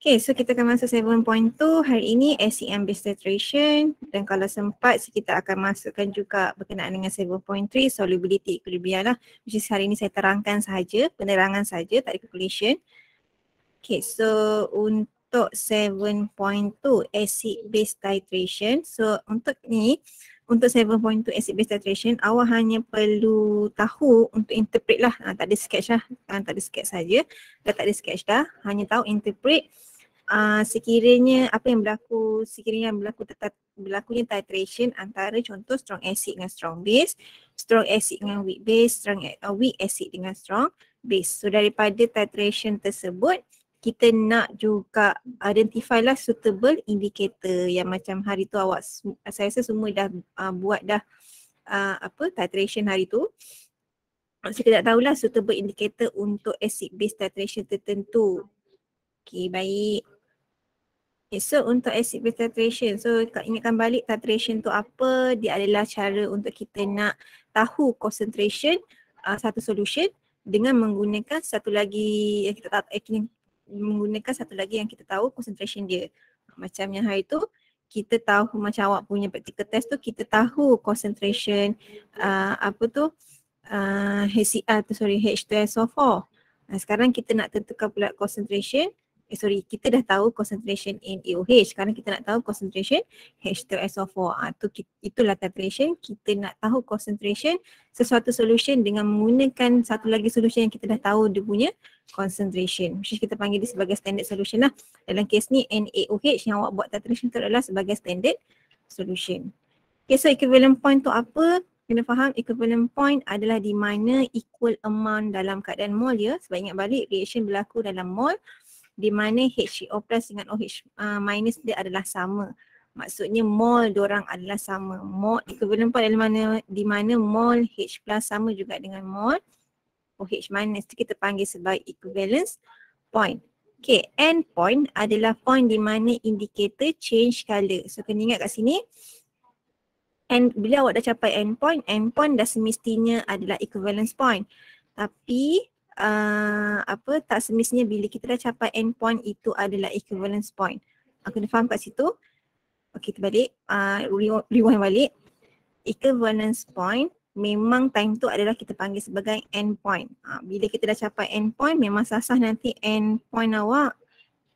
Okay, so kita akan masuk 7.2 hari ini ACM based titration, dan kalau sempat kita akan masukkan juga berkenaan dengan 7.3 solubility equilibrium lah, which is hari ini saya terangkan sahaja, penerangan sahaja, tak ada calculation. Okay, so untuk 7.2 acid base titration, so untuk 7.2 acid base titration, awak hanya perlu tahu untuk interpret lah, tak ada sketch lah, tak ada sketch saja, dah tak ada sketch dah, hanya tahu interpret sekiranya apa yang berlaku, berlakunya titration antara contoh strong acid dengan strong base, strong acid dengan weak base, weak acid dengan strong base. So daripada titration tersebut, kita nak juga identify lah suitable indicator yang macam hari tu awak, saya rasa semua dah buat dah titration hari tu. So kita nak tahulah suitable indicator untuk acid base titration tertentu. Okay, baik. Okay, so untuk acid base titration, so ingatkan balik titration tu apa, dia adalah cara untuk kita nak tahu concentration satu solution dengan menggunakan satu lagi yang kita tahu concentration dia. Macam yang hari tu kita tahu, macam awak punya practical test tu, kita tahu concentration HCl tu, H2SO4. Sekarang kita nak tentukan pula concentration, kita dah tahu concentration NaOH. Sekarang kita nak tahu concentration H2SO4. Itulah titration. Kita nak tahu concentration sesuatu solution dengan menggunakan satu lagi solution yang kita dah tahu dia punya concentration. Which is kita panggil dia sebagai standard solution lah. Dalam kes ni NaOH yang awak buat titration tu adalah sebagai standard solution. Okay, so equivalent point tu apa? Kena faham equivalent point adalah di mana equal amount dalam keadaan mol ya. Sebab ingat balik reaction berlaku dalam mol di mana HCO plus dengan OH minus dia adalah sama. Maksudnya mol diorang adalah sama. Mol equivalent point adalah di mana mol H plus sama juga dengan mol OH minus. Itu kita panggil sebagai equivalence point. Okay, end point adalah point di mana indicator change color. So kena ingat kat sini, and bila awak dah capai end point dah semestinya adalah equivalence point. Tapi tak semestinya bila kita dah capai end point itu adalah equivalence point. Aku dah faham kat situ. Okay, kita balik, rewind balik. Equivalence point memang time tu adalah kita panggil sebagai end point. Bila kita dah capai end point, memang sah-sah nanti end point awak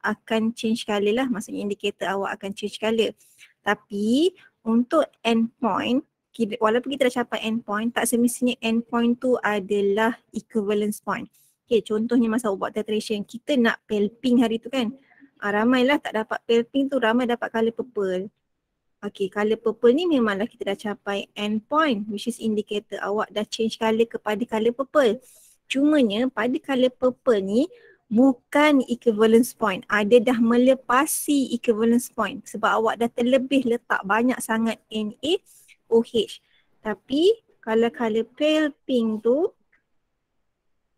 akan change color lah. Maksudnya indikator awak akan change color. Tapi untuk end point, walaupun kita dah capai end point, tak semestinya end point tu adalah equivalence point. Okay, contohnya masa awak buat titration, kita nak pale pink hari tu kan. Ramailah tak dapat pale pink tu, ramai dapat colour purple. Okay, colour purple ni memanglah kita dah capai end point, which is indicator awak dah change colour kepada colour purple. Cumanya pada colour purple ni bukan equivalence point. Ada dah melepasi equivalence point sebab awak dah terlebih letak banyak sangat NaOH. Tapi kalau colour pale pink tu,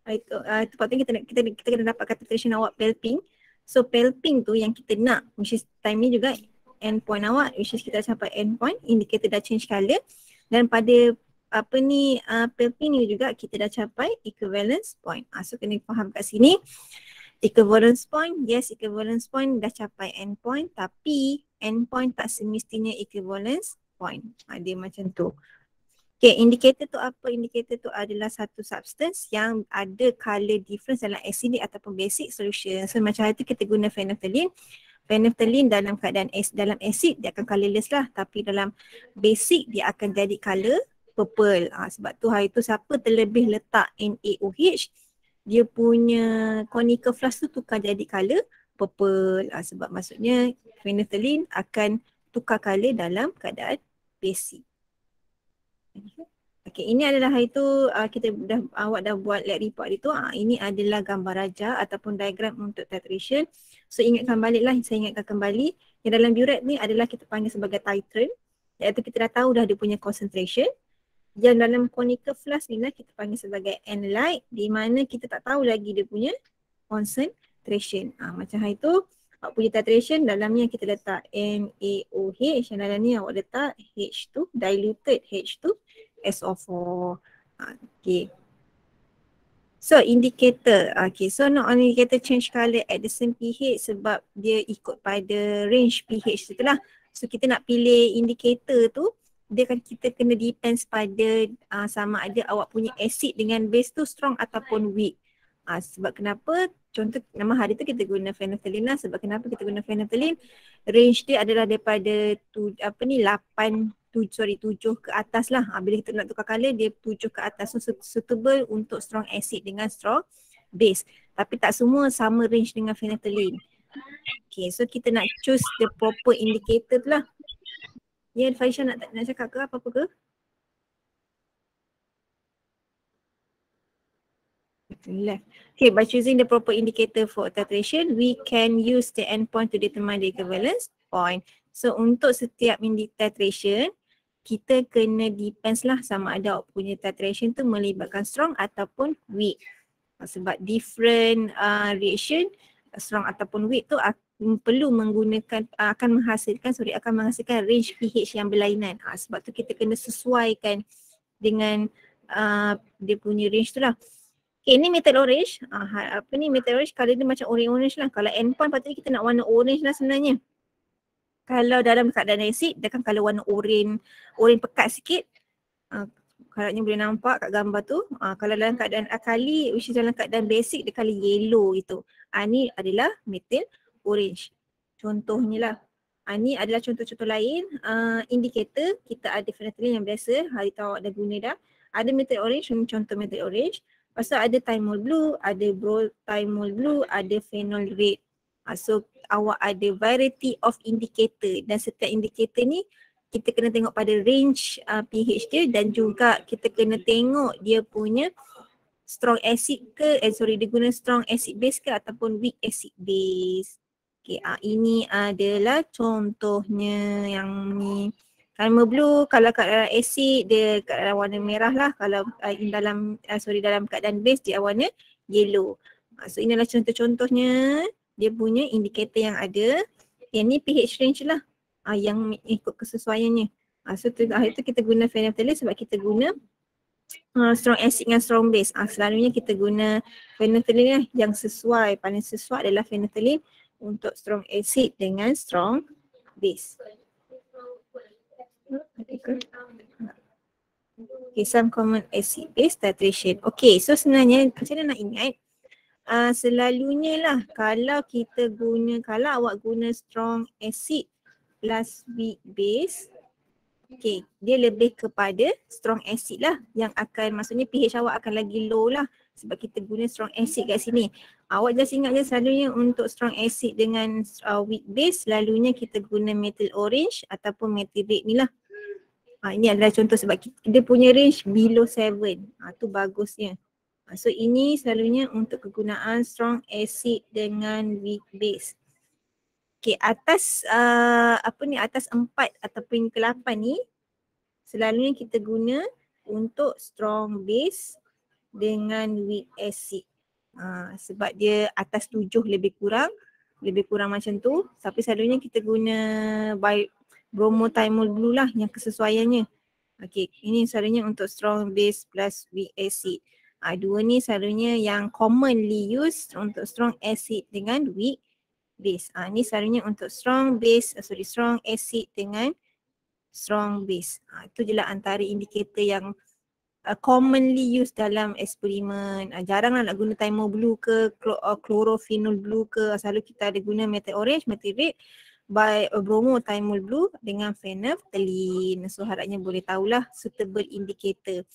itu patutnya kita kena dapatkan titration awak pale pink. So pale pink tu yang kita nak, which is time ni juga end point awak, which is kita capai end point, indicator dah change color. Dan pada pale pink ni juga kita dah capai equivalence point. So kena faham kat sini. Equivalence point, yes, equivalence point dah capai end point, tapi end point tak semestinya equivalence point. Dia macam tu. Okay, indicator tu apa? Indicator tu adalah satu substance yang ada color difference dalam acidic ataupun basic solution. So macam itu kita guna phenolphthalein. Phenolphthalein dalam keadaan dalam acid dia akan colorless lah, tapi dalam basic dia akan jadi color purple. Sebab tu hari tu siapa terlebih letak NaOH, dia punya conical flask tu tukar jadi color purple. Sebab maksudnya phenolphthalein akan tukar color dalam keadaan basic. Okay, ini adalah hari tu awak dah buat lab report itu. Ini adalah gambar raja ataupun diagram untuk titration. So ingatkan balik lah, saya ingatkan kembali. Yang dalam burette ni adalah kita panggil sebagai titrant. Iaitu kita dah tahu dah dia punya concentration. Yang dalam conical flask ni lah kita panggil sebagai analyte, di mana kita tak tahu lagi dia punya concentration. Macam hari tu, awak punya titration dalamnya kita letak NaOH, yang dalam ni awak letak H2, diluted H2SO4. Okay. So indicator, okay, so not only indicator change color at the same pH sebab dia ikut pada range pH tu lah. So kita nak pilih indicator tu, dia kan kita kena depends pada sama ada awak punya acid dengan base tu strong ataupun weak. Sebab kenapa? Contoh nama hari tu kita guna phenolphthalein lah. Sebab kenapa kita guna phenolphthalein? Range dia adalah daripada 7 ke atas lah. Bila kita nak tukar color dia 7 ke atas. So suitable untuk strong acid dengan strong base. Tapi tak semua sama range dengan phenolphthalein. Okay, so kita nak choose the proper indicator tu lah. Ya, Faisha nak cakap ke apa-apa ke? Left. Okay, by choosing the proper indicator for titration, we can use the endpoint to determine the equivalence point. So untuk setiap titration, kita kena depends lah sama ada awak punya titration tu melibatkan strong ataupun weak. Sebab different reaction, strong ataupun weak tu perlu menggunakan, akan menghasilkan range pH yang berlainan. Sebab tu kita kena sesuaikan dengan dia punya range tu lah. Okay, ni metal orange. Metal orange color dia macam orange lah. Kalau endpoint patutnya kita nak warna orange lah sebenarnya. Kalau dalam keadaan acid, dia kan color warna orange pekat sikit. Kalanya boleh nampak kat gambar tu. Kalau dalam keadaan alkali, which is dalam keadaan basic, dia color yellow gitu. Ni adalah metal orange. Contohnya lah. Ni adalah contoh-contoh lain. Indicator, kita ada phenolphthalein yang biasa. Hari tu awak dah guna dah. Ada metal orange, contoh metal orange. Lepas tu ada thymol blue, ada thymol blue, ada phenol red. So awak ada variety of indicator dan setiap indicator ni kita kena tengok pada range pH dia dan juga kita kena tengok dia punya strong acid ke, dia guna strong acid base ke ataupun weak acid base. Okay, ini adalah contohnya yang ni. Thymol blue kalau kat dalam acid dia kat dalam warna merah lah. Kalau dalam keadaan base dia warna yellow. So ini adalah contoh-contohnya dia punya indikator yang ada. Yang ni pH range lah yang ikut kesesuaiannya. So itu kita guna phenolphthalein sebab kita guna strong acid dengan strong base. Selalunya kita guna phenolphthalein lah yang sesuai. Paling sesuai adalah phenolphthalein untuk strong acid dengan strong base. Okay, some common acid base titration. Okay, so sebenarnya macam mana nak ingat? Selalunya lah kalau awak guna strong acid plus weak base, okay, dia lebih kepada strong acid lah yang akan, maksudnya pH awak akan lagi low lah sebab kita guna strong acid kat sini. Awak just ingat je selalunya untuk strong acid dengan weak base selalunya kita guna metal orange ataupun metal red ni lah. Ini adalah contoh sebab dia punya range below 7. Tu bagusnya. So ini selalunya untuk kegunaan strong acid dengan weak base. Okay, atas atas 4 ataupun ke 8 ni selalunya kita guna untuk strong base dengan weak acid. Sebab dia atas 7 lebih kurang macam tu. Tapi selalunya kita guna bromothymol blue lah yang kesesuaiannya. Okay, ini selalunya untuk strong base plus weak acid. Dua ni selalunya yang commonly used untuk strong acid dengan weak base. Ni selalunya untuk strong acid dengan strong base. Itu je lah antara indikator yang commonly used dalam eksperimen. Jaranglah nak guna thymol blue ke chlorophenol blue ke. Selalu kita ada guna metal orange, metal red, bromothymol blue dengan phenolphthalein. So harapnya boleh tahulah suitable indicator.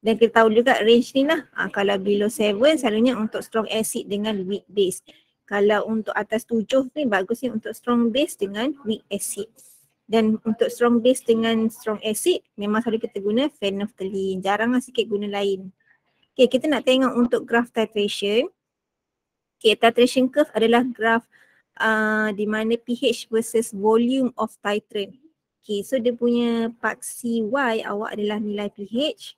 Dan kita tahu juga range ni lah. Kalau below 7 selalunya untuk strong acid dengan weak base. Kalau untuk atas 7 ni bagusnya untuk strong base dengan weak acid. Dan untuk strong base dengan strong acid memang selalu kita guna phenolphthalein. Jarang lah sikit guna lain. Okay, kita nak tengok untuk graph titration. Okay, titration curve adalah graph di mana pH versus volume of titrant. Okay, so dia punya part CY awak adalah nilai pH.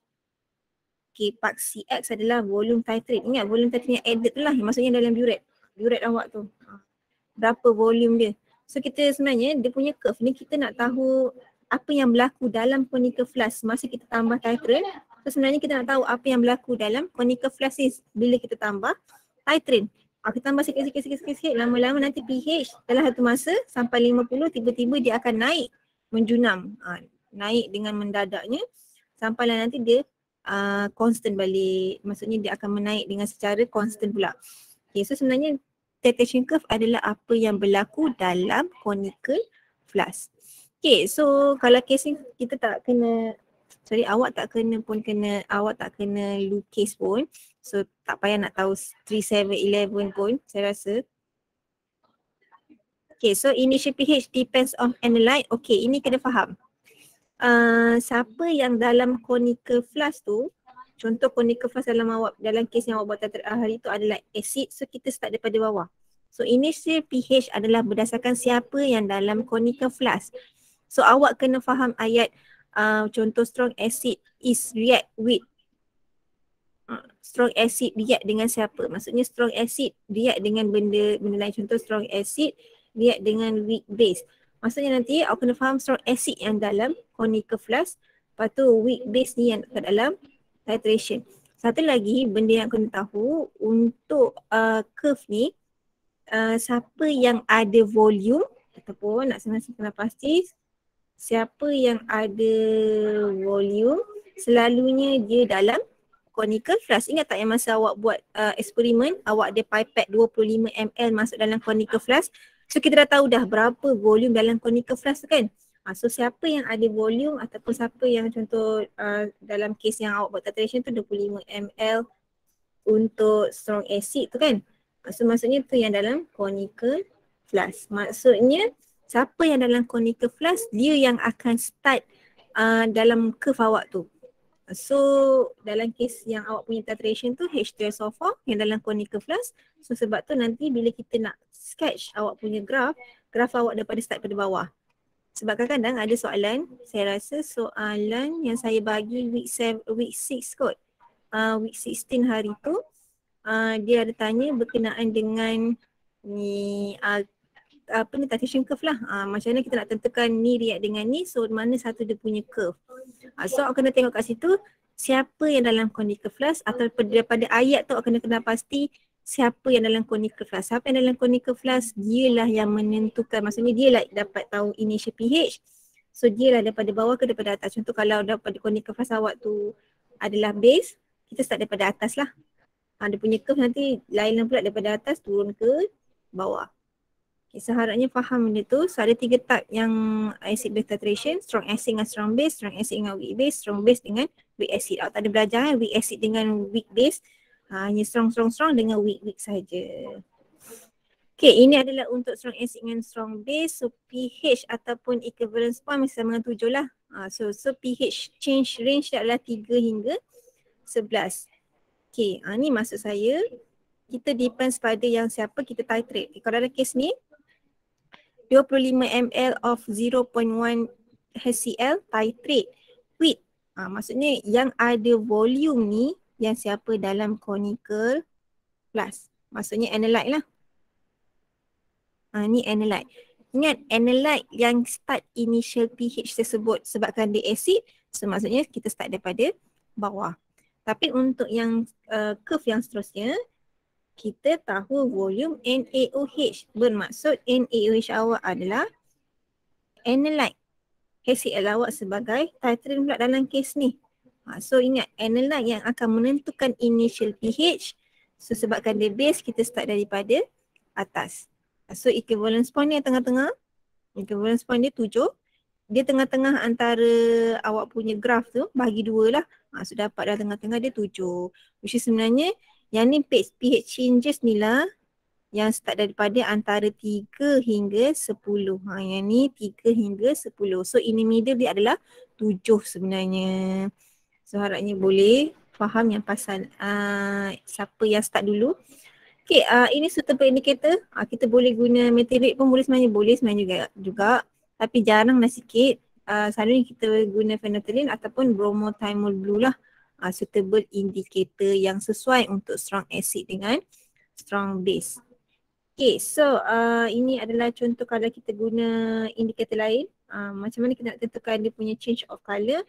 Okay, part CX adalah volume titrate. Ingat volume titrate yang added tu lah, maksudnya dalam burette awak tu. Berapa volume dia. So kita sebenarnya dia punya curve ni kita nak tahu apa yang berlaku dalam conical flask masa kita tambah titrant So sebenarnya kita nak tahu apa yang berlaku dalam conical flash ni bila kita tambah titrate. Kita tambah sikit, lama-lama nanti pH dalam satu masa sampai 50 tiba-tiba dia akan naik menjunam. Naik dengan mendadaknya sampailah nanti dia constant balik. Maksudnya dia akan menaik dengan secara constant pula. Okay, so sebenarnya titration curve adalah apa yang berlaku dalam conical flash. Okay, so kalau case ni kita tak kena, awak tak kena lukis pun. So tak payah nak tahu 3, 7, 11 pun saya rasa. Okay, so initial pH depends on analyte. Okay, ini kena faham. Siapa yang dalam conical flash tu, contoh conical flash dalam kes yang awak buat hari tu adalah acid, so kita start daripada bawah. So initial pH adalah berdasarkan siapa yang dalam conical flash. So awak kena faham ayat contoh strong acid is react with. Strong acid react dengan siapa? Maksudnya strong acid react dengan benda lain. Contoh strong acid react dengan weak base. Maksudnya nanti awak kena faham strong acid yang dalam conical flash, lepas tu weak base ni yang ke dalam titration. Satu lagi benda yang kena tahu untuk curve ni, siapa yang ada volume ataupun nak senang kena pasti siapa yang ada volume selalunya dia dalam conical flash. Ingat tak yang masa awak buat eksperimen, awak ada pipette 25 ml masuk dalam conical flash. So kita dah tahu dah berapa volume dalam conical flash tu kan. So siapa yang ada volume ataupun siapa yang contoh dalam kes yang awak buat titration tu 25 ml untuk strong acid tu kan. So maksudnya tu yang dalam conical flash. Maksudnya siapa yang dalam conical flash dia yang akan start dalam curve awak tu. So dalam kes yang awak punya titration tu H2SO4 yang dalam conical flash. So sebab tu nanti bila kita nak sketch awak punya graf awak daripada start pada bawah. Sebab kadang-kadang ada soalan, saya rasa soalan yang saya bagi week 6 kot. Week 16 hari tu dia ada tanya berkenaan dengan ni titration curve lah. Macam mana kita nak tentukan ni react dengan ni, so mana satu dia punya curve. So awak kena tengok kat situ siapa yang dalam conical flash atau daripada ayat tu awak kena kenal pasti siapa yang dalam conical flash. Siapa yang dalam conical flash dialah yang menentukan, maksudnya dia lah dapat tahu initial pH. So dia lah daripada bawah ke daripada atas. Contoh kalau daripada conical flash awak tu adalah base, kita start daripada atas lah. Dia punya curve nanti lain pula daripada atas turun ke bawah. Okay, so harapnya faham benda tu. So ada 3 type yang acid base titration, strong acid dengan strong base, strong acid dengan weak base, strong base dengan weak acid. Awak tak ada belajar weak acid dengan weak base, hanya strong dengan weak saja. Okay, ini adalah untuk strong acid dengan strong base. So pH ataupun equivalence point masih sama dengan 7 lah. So pH change range dia adalah 3 hingga 11. Okay, ni maksud saya kita depends pada yang siapa kita titrate. Kalau dalam kes ni 25 ml of 0.1 HCl titrate with maksudnya yang ada volume ni yang siapa dalam conical flash. Maksudnya analyte lah. Ni analyte. Ingat analyte yang start initial pH tersebut sebabkan dia acid, so maksudnya kita start daripada bawah. Tapi untuk yang curve yang seterusnya, kita tahu volume NaOH. Bermaksud NaOH awak adalah analyte. HCl awak sebagai titrate pula dalam kes ni. So ingat analyte yang akan menentukan initial pH. So sebabkan dia base, kita start daripada atas. So equivalence point ni yang tengah-tengah. Equivalence point dia 7. Dia tengah-tengah antara awak punya graf tu, bagi 2 lah. So dapat dah tengah-tengah dia 7. Which is sebenarnya yang ni pH changes ni lah yang start daripada antara 3 hingga 10. Yang ni 3 hingga 10. So ini middle dia adalah 7 sebenarnya. So harapnya boleh faham yang pasal siapa yang start dulu. Okay, ini suitable indicator. Kita boleh guna methyl rate pun boleh sebenarnya juga. Tapi jarang lah sikit. Selalunya kita guna phenolphthalein ataupun bromothymol blue lah. Suitable indicator yang sesuai untuk strong acid dengan strong base. Okay, so ini adalah contoh kalau kita guna indikator lain. Macam mana kita nak tentukan dia punya change of colour.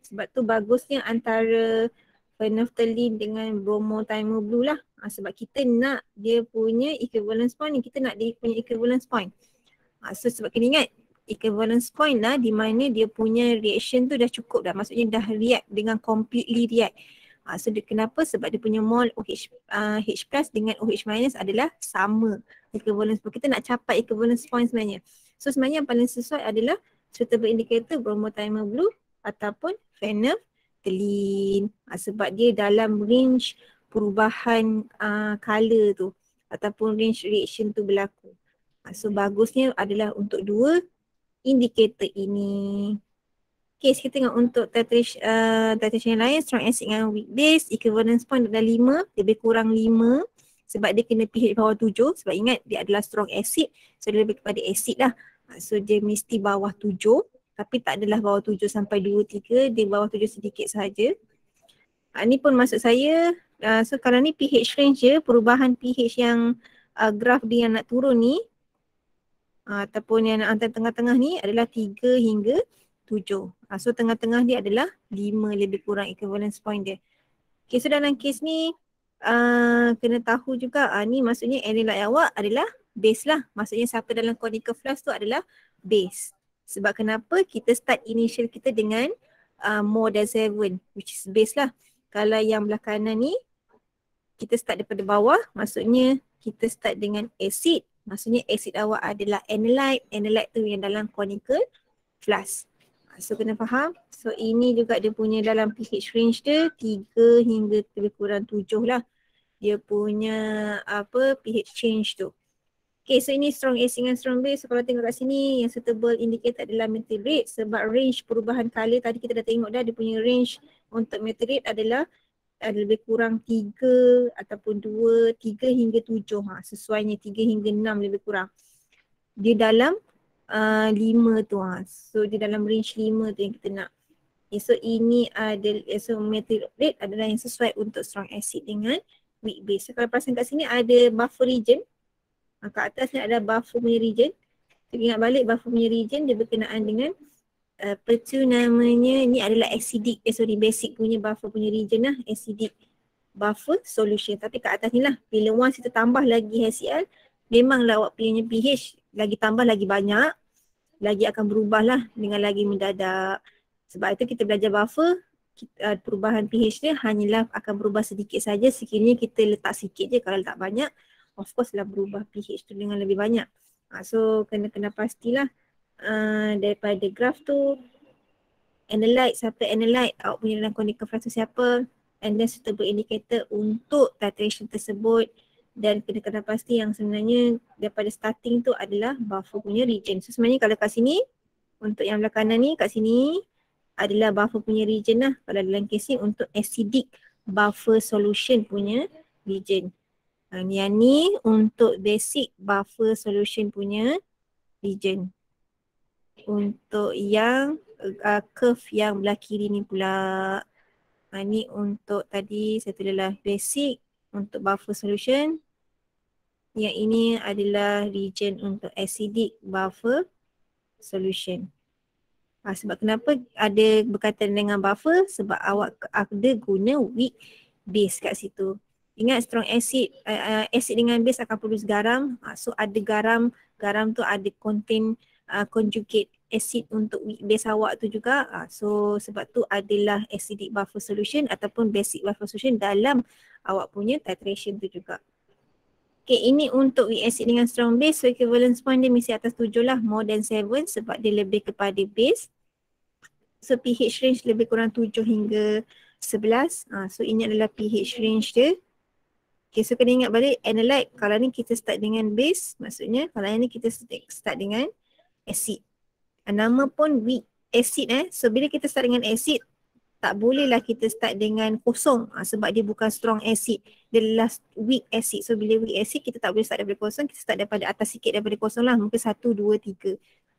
Sebab tu bagusnya antara phenolphthalein dengan bromothiomer lah. Sebab kita nak dia punya equivalence point ni, kita nak dia punya equivalence point. So sebab kena ingat equivalence point lah di mana dia punya reaction tu dah cukup dah. Maksudnya dah react dengan completely react. So dia, kenapa? Sebab dia punya mol OH, H plus dengan OH minus adalah sama equivalence point. Kita nak capai equivalence point sebenarnya. So sebenarnya yang paling sesuai adalah suitable indicator bromothiomer blue ataupun phenolphthalein. Sebab dia dalam range perubahan color tu ataupun range reaction tu berlaku. So bagusnya adalah untuk dua indikator ini. Okay, kita tengok untuk titration yang lain, strong acid dengan weak base, equivalence point adalah 5, lebih kurang 5. Sebab dia kena pH bawah 7, sebab ingat dia adalah strong acid, so dia lebih kepada acid lah. So dia mesti bawah 7, tapi tak adalah bawah 7 sampai 2, 3, dia bawah 7 sedikit sahaja. Ni pun maksud saya, so kalau ni pH range je, perubahan pH yang graf dia yang nak turun ni, ataupun yang antara tengah-tengah ni adalah 3 hingga 7. So tengah-tengah dia adalah 5 lebih kurang equivalence point dia. Okay, so dalam kes ni kena tahu juga ni maksudnya analyte awak adalah base lah. Maksudnya siapa dalam conical flask tu adalah base. Sebab kenapa kita start initial kita dengan more than 7 which is base lah. Kalau yang belah kanan ni kita start daripada bawah, maksudnya kita start dengan acid. Maksudnya acid awak adalah analyte. Analyte tu yang dalam conical flask. So kena faham. So ini juga dia punya dalam pH range dia 3 hingga lebih kurang 7 lah. Dia punya pH change tu. Okay, so ini strong acid dengan strong base. So kalau tengok kat sini yang suitable indicator adalah methyl rate. Sebab range perubahan color tadi kita dah tengok dah, dia punya range untuk methyl rate adalah lebih kurang 3 ataupun 2, 3 hingga 7. Sesuainya 3 hingga 6 lebih kurang. Dia dalam 5 tu. So dia dalam range 5 tu yang kita nak. Okay, so ini adalah, so methyl rate adalah yang sesuai untuk strong acid dengan weak base. So kalau perasan kat sini ada buffer region. Kat atas ni ada buffer punya region. So ingat balik buffer punya region dia berkenaan dengan apa tu namanya, ni adalah acidic, basic punya buffer punya region lah, acidic buffer solution. Tapi kat atas ni lah, bila once kita tambah lagi HCl, memanglah awak punya pH lagi tambah lagi banyak, lagi akan berubah lah dengan lagi mendadak. Sebab itu kita belajar buffer, perubahan pH dia hanyalah akan berubah sedikit saja sekiranya kita letak sikit je. Kalau letak banyak, of course lah berubah pH tu dengan lebih banyak. So kena pastilah daripada graf tu analyte, siapa analyte awak punya dalam conical flask tu siapa, and then suitable indicator untuk titration tersebut, dan kena pasti yang sebenarnya daripada starting tu adalah buffer punya region. So sebenarnya kalau kat sini untuk yang belah kanan ni, kat sini adalah buffer punya region lah. Kalau dalam case ni untuk acidic buffer solution punya region. Yang ni untuk basic buffer solution punya region. Untuk yang curve yang belah kiri ni pula, ni untuk tadi saya tulislah basic untuk buffer solution. Yang ini adalah region untuk acidic buffer solution. Sebab kenapa ada berkaitan dengan buffer? Sebab awak ada guna weak base kat situ. Ingat strong acid, acid dengan base akan produce garam. So ada garam tu ada contain conjugate acid untuk weak base awak tu juga. So sebab tu adalah acidic buffer solution ataupun basic buffer solution dalam awak punya titration tu juga. Okay, ini untuk weak acid dengan strong base. So equivalence point dia mesti atas 7 lah, more than 7 sebab dia lebih kepada base. So pH range lebih kurang 7 hingga 11. So ini adalah pH range dia. Okay, so kena ingat balik analyte, kalau ni kita start dengan base, maksudnya kalau yang ni kita start dengan acid. Nama pun weak acid So bila kita start dengan acid, tak bolehlah kita start dengan kosong sebab dia bukan strong acid. Dia adalah weak acid. So bila weak acid kita tak boleh start daripada kosong, kita start daripada atas sikit daripada kosong lah. Mungkin 1, 2,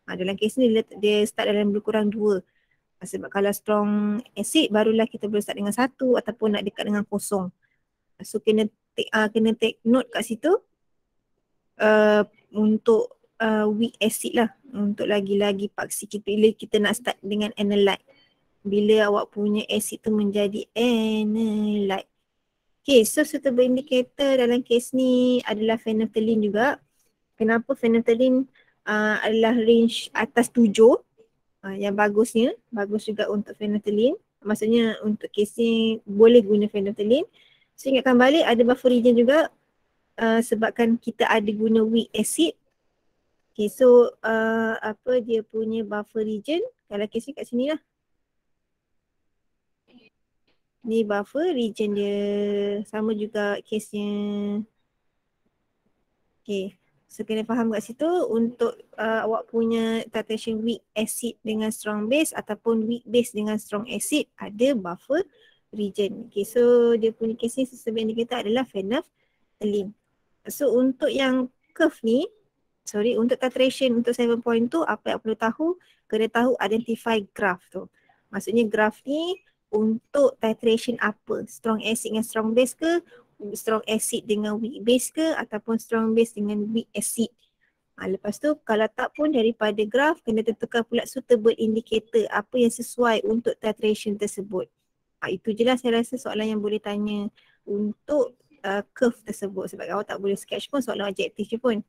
3. Dalam kes ni dia start dalam lebih kurang 2. Sebab kalau strong acid barulah kita boleh start dengan 1 ataupun nak dekat dengan kosong. So kena take note kat situ untuk weak acid lah. Untuk lagi-lagi paksi kita bila kita nak start dengan analyte. bila awak punya acid tu menjadi analyte. Okay, so suitable indicator dalam kes ni adalah phenolphthalein juga. Kenapa phenolphthalein adalah range atas 7? Yang bagus juga untuk phenolphthalein. Maksudnya untuk kes ni boleh guna phenolphthalein. So ingatkan balik ada buffer region juga sebabkan kita ada guna weak acid. Okay, so apa dia punya buffer region? Kalau kes ni kat sini lah. Ni buffer region dia, sama juga kesnya. Okay, so kena faham kat situ untuk awak punya titration weak acid dengan strong base ataupun weak base dengan strong acid ada buffer region. Okay, so dia punya kes ni suitable indicator adalah phenolphthalein. So untuk yang curve ni, untuk titration untuk 7.2 apa yang perlu tahu, kena tahu identify graph tu. Maksudnya graph ni untuk titration apa? Strong acid dengan strong base ke? Strong acid dengan weak base ke? Ataupun strong base dengan weak acid? Lepas tu kalau tak pun daripada graph kena tentukan pula suitable indicator apa yang sesuai untuk titration tersebut. Itu je lah saya rasa soalan yang boleh tanya untuk curve tersebut sebab awak tak boleh sketch pun soalan objektif je pun.